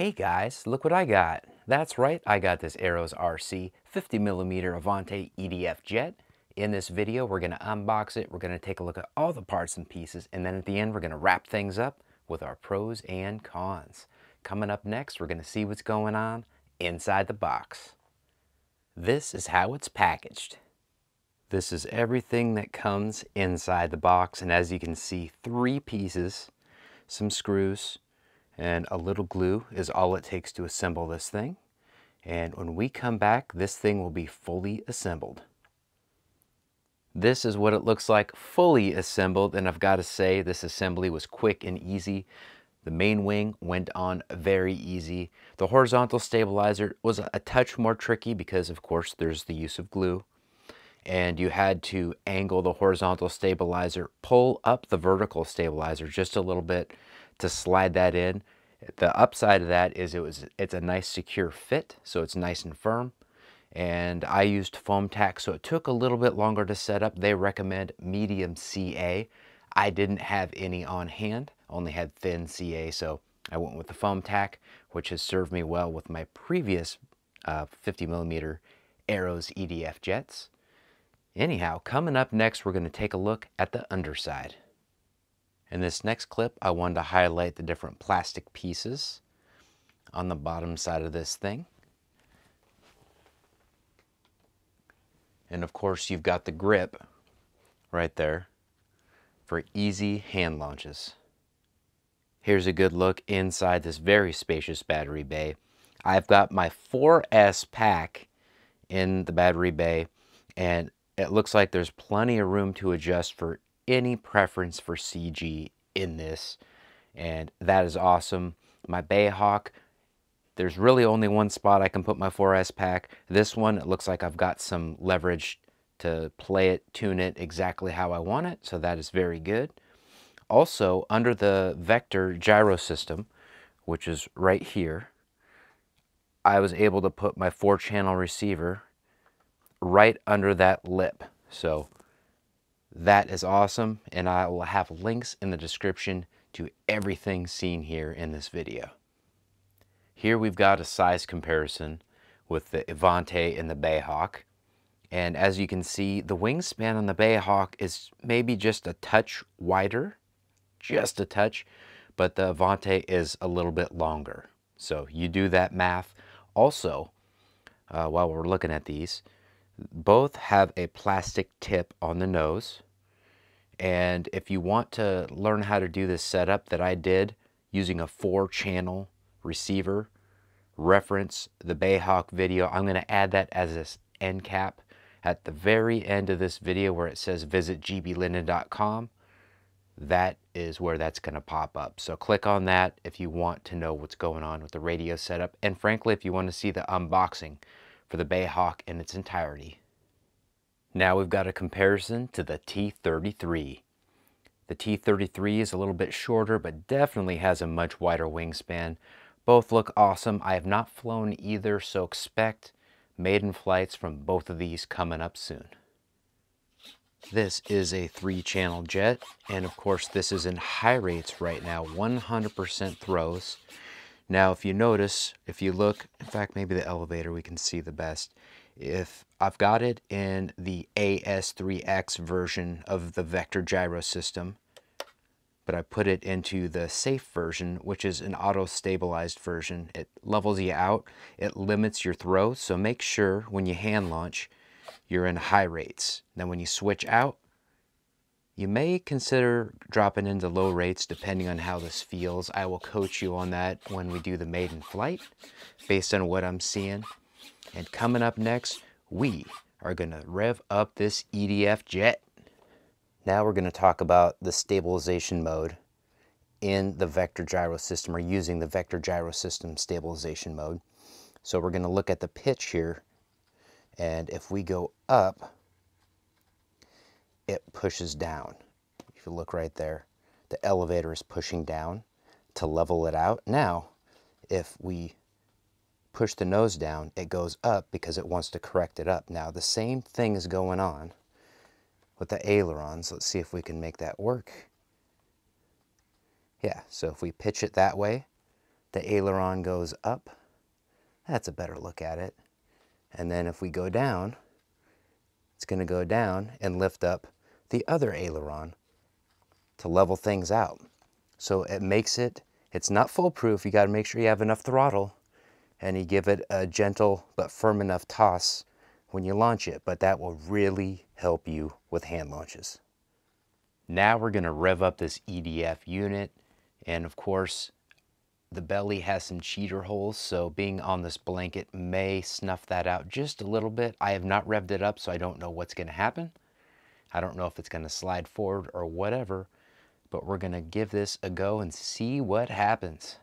Hey guys, look what I got. That's right, I got this Arrows RC 50mm Avanti EDF Jet. In this video, we're going to unbox it, we're going to take a look at all the parts and pieces, and then at the end, we're going to wrap things up with our pros and cons. Coming up next, we're going to see what's going on inside the box. This is how it's packaged. This is everything that comes inside the box, and as you can see, 3 pieces, some screws, and a little glue is all it takes to assemble this thing. And when we come back, this thing will be fully assembled. This is what it looks like fully assembled, and I've got to say this assembly was quick and easy. The main wing went on very easy. The horizontal stabilizer was a touch more tricky because of course there's the use of glue, and you had to angle the horizontal stabilizer, pull up the vertical stabilizer just a little bit to slide that in. The upside of that is it's a nice secure fit, so it's nice and firm. And I used foam tack, so it took a little bit longer to set up. They recommend medium CA. I didn't have any on hand, only had thin CA, so I went with the foam tack, which has served me well with my previous 50mm Arrows EDF jets. Anyhow, coming up next, we're going to take a look at the underside. In this next clip, I wanted to highlight the different plastic pieces on the bottom side of this thing. And of course, you've got the grip right there for easy hand launches. Here's a good look inside this very spacious battery bay. I've got my 4S pack in the battery bay, and it looks like there's plenty of room to adjust for any preference for CG in this, and that is awesome. My Bayhawk, there's really only one spot I can put my 4S pack. This one, it looks like I've got some leverage to play it, tune it exactly how I want it, so that is very good. Also, under the vector gyro system, which is right here, I was able to put my 4-channel receiver right under that lip. So that is awesome, and I will have links in the description to everything seen here in this video. Here we've got a size comparison with the Avanti and the Bayhawk. And as you can see, the wingspan on the Bayhawk is maybe just a touch wider, just a touch, but the Avanti is a little bit longer. So you do that math. Also, while we're looking at these, both have a plastic tip on the nose. And if you want to learn how to do this setup that I did using a 4-channel receiver, reference the Bayhawk video. I'm going to add that as an end cap at the very end of this video where it says visit GBLynden.com. That is where that's going to pop up. So click on that if you want to know what's going on with the radio setup. And frankly, if you want to see the unboxing for the Bayhawk in its entirety. Now we've got a comparison to the T33. The T33 is a little bit shorter, but definitely has a much wider wingspan. Both look awesome. I have not flown either, so expect maiden flights from both of these coming up soon. This is a 3-channel jet, and of course this is in high rates right now, 100% throws. Now if you notice, if you look, in fact maybe the elevator we can see the best. If I've got it in the AS3X version of the vector gyro system, but I put it into the safe version, which is an auto-stabilized version. It levels you out, it limits your throw, so make sure when you hand launch, you're in high rates. Then when you switch out, you may consider dropping into low rates depending on how this feels. I will coach you on that when we do the maiden flight, based on what I'm seeing. And coming up next, we are going to rev up this EDF jet. Now we're going to talk about the stabilization mode in the vector gyro system, or using the vector gyro system stabilization mode. So we're going to look at the pitch here, and if we go up, it pushes down. If you look right there, the elevator is pushing down to level it out. Now, if we push the nose down, it goes up because it wants to correct it up. Now, the same thing is going on with the ailerons. Let's see if we can make that work. Yeah, so if we pitch it that way, the aileron goes up. That's a better look at it. And then if we go down, it's going to go down and lift up the other aileron to level things out. So it makes it, it's not foolproof. You got to make sure you have enough throttle and you give it a gentle but firm enough toss when you launch it, but that will really help you with hand launches. Now we're going to rev up this EDF unit, and of course the belly has some cheater holes, so being on this blanket may snuff that out just a little bit. I have not revved it up, so I don't know what's going to happen. I don't know if it's going to slide forward or whatever, but we're going to give this a go and see what happens.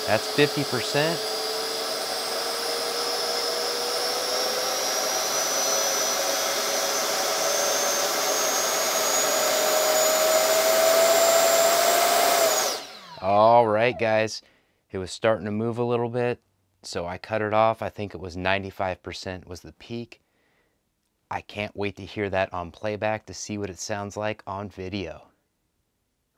That's 50%. All right, guys, it was starting to move a little bit, so I cut it off. I think it was 95% was the peak. I can't wait to hear that on playback to see what it sounds like on video.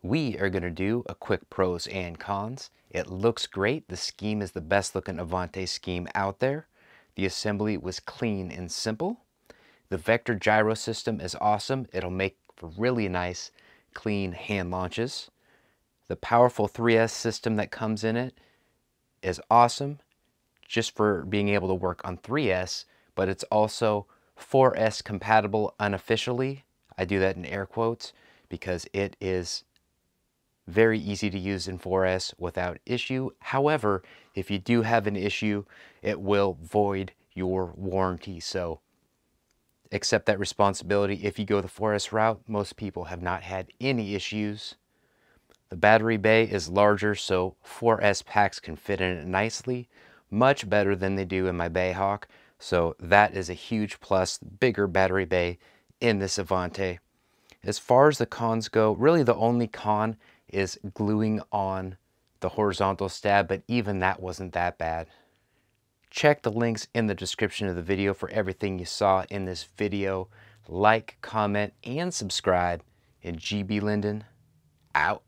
We are going to do a quick pros and cons. It looks great. The scheme is the best looking Avanti scheme out there. The assembly was clean and simple. The vector gyro system is awesome. It'll make for really nice, clean hand launches. The powerful 3S system that comes in it is awesome just for being able to work on 3S, but it's also 4S compatible unofficially. I do that in air quotes because it is very easy to use in 4S without issue. However, if you do have an issue, it will void your warranty. So accept that responsibility. If you go the 4S route, most people have not had any issues. The battery bay is larger, so 4S packs can fit in it nicely, much better than they do in my Bayhawk. So that is a huge plus, bigger battery bay in this Avanti. As far as the cons go, really the only con is gluing on the horizontal stab, but even that wasn't that bad. Check the links in the description of the video for everything you saw in this video. Like, comment, and subscribe, and GBLynden out.